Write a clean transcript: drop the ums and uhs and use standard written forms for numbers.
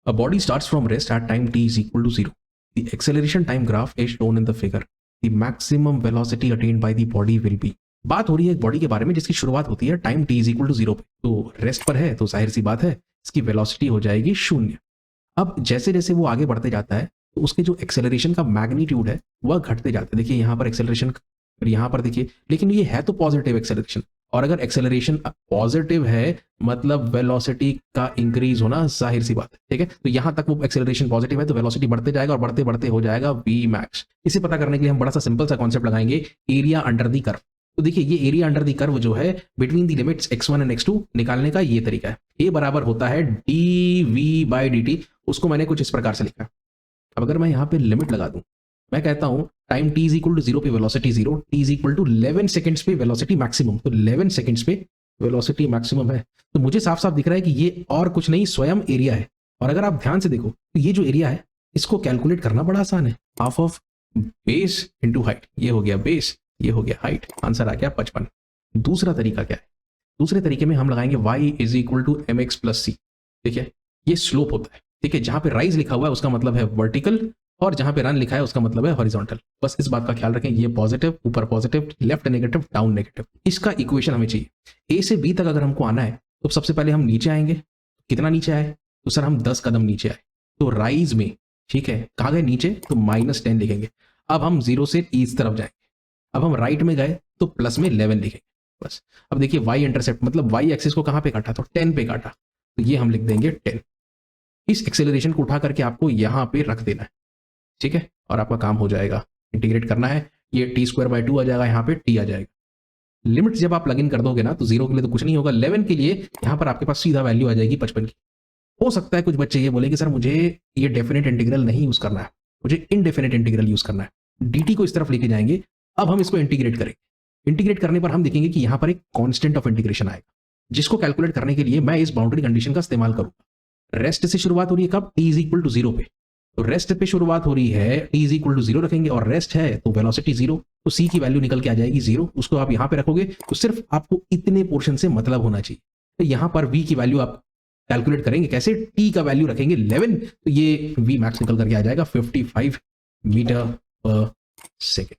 A body starts from rest at time t is equal to 0. The acceleration time graph is shown in the figure. The maximum velocity attained by the body will be. बात हो रही है एक body के बारे में जिसकी शुरुआत होती है time t is equal to 0 पे, तो रेस्ट पर है तो जाहिर सी बात है इसकी वेलोसिटी हो जाएगी 0। अब जैसे जैसे वो आगे बढ़ते जाता है तो उसके जो एक्सेलरेशन का मैग्नीट्यूड है वह घटते जाता है। देखिए यहाँ पर एक्सेलरेशन, यहाँ पर देखिए, लेकिन ये है तो पॉजिटिव एक्सेलरेशन, और अगर एक्सेलरेशन पॉजिटिव है मतलब वेलोसिटी का इंक्रीज होना जाहिर सी बात है। ठीक है, तो यहां तक वो एक्सेलरेशन पॉजिटिव है तो वेलोसिटी बढ़ते जाएगा और बढ़ते बढ़ते हो जाएगा वी मैक्स। इसे पता करने के लिए हम बड़ा सा सिंपल सा कॉन्सेप्ट लगाएंगे, एरिया अंडर दी कर्व। तो देखिए ये एरिया अंडर दी कर्व जो है between the limits x1 and x2 निकालने का ये तरीका है। ए बराबर होता है dv/dt, उसको मैंने कुछ इस प्रकार से लिखा। अब अगर मैं यहाँ पे लिमिट लगा दूं, मैं कहता हूं time t is equal to 0 पे velocity 0, t is equal to 11 seconds पे वेलोसिटी मैक्सिमम, तो 11 सेकंड्स पे वेलोसिटी मैक्सिमम है। तो मुझे साफ साफ दिख रहा है कि ये और कुछ नहीं स्वयं एरिया है। और अगर आप ध्यान से देखो तो ये जो एरिया है इसको कैलकुलेट करना बड़ा आसान है, half of base into height. ये हो गया बेस, ये हो गया हाइट, आंसर आ गया 55। दूसरा तरीका क्या है? दूसरे तरीके में हम लगाएंगे y is equal to m x plus c. ठीक है, ये स्लोप होता है। ठीक है, जहां पे राइज लिखा हुआ है उसका मतलब है वर्टिकल, और जहां पे रन लिखा है उसका मतलब है हॉरिजॉन्टल। बस इस बात का ख्याल रखें, ये पॉजिटिव, ऊपर positive, left negative, down negative. इसका इक्वेशन हमें चाहिए। ए से बी तक अगर हमको आना है तो सबसे पहले हम नीचे आएंगे। कितना नीचे आए? तो सर हम 10 कदम नीचे आए, तो राइज में, ठीक है, कहाँ गए नीचे, तो -10 लिखेंगे। अब हम 0 से इस तरफ जाएंगे। अब हम राइट में गए तो प्लस में 11 लिखेंगे बस। अब देखिए y इंटरसेप्ट मतलब y एक्सिस को कहाँ पे काटा, तो 10 पे काटा, तो ये हम लिख देंगे 10। इस एक्सेलरेशन को उठा करके आपको यहाँ पे रख देना है, ठीक है, और आपका काम हो जाएगा। इंटीग्रेट करना है, ये t²/2 आ जाएगा, यहाँ पे t आ जाएगा। लिमिट जब आप लग इन कर दोगे ना तो 0 के लिए तो कुछ नहीं होगा, 11 के लिए यहाँ पर आपके पास सीधा वैल्यू आ जाएगी 55 की। हो सकता है कुछ बच्चे ये बोले कि सर मुझे ये डेफिनेट इंटीग्रल नहीं यूज करना है, मुझे इनडेफिनेट इंटीग्रल यूज करना है। dt को इस तरफ लेके जाएंगे। अब हम इसको इंटीग्रेट करेंगे। इंटीग्रेट करने पर हम देखेंगे कि यहाँ पर एक कांस्टेंट ऑफ इंटीग्रेशन आएगा, जिसको कैलकुलेट करने के लिए मैं इस बाउंड्री कंडीशन का इस्तेमाल करूंगा। रेस्ट से शुरुआत हो रही है कब? t इज इक्वल टू 0 पे, तो रेस्ट पे शुरुआत हो रही है, t इज इक्वल टू 0 रखेंगे, और रेस्ट है तो वेलोसिटी 0, तो c की वैल्यू निकल के आ जाएगी 0। उसको आप यहाँ पे रखोगे तो सिर्फ आपको इतने पोर्शन से मतलब होना चाहिए। तो यहाँ पर v की वैल्यू आप कैलकुलेट करेंगे कैसे? t का वैल्यू रखेंगे 11, तो ये v मैक्स निकल करके आ जाएगा 55 मीटर पर सेकेंड।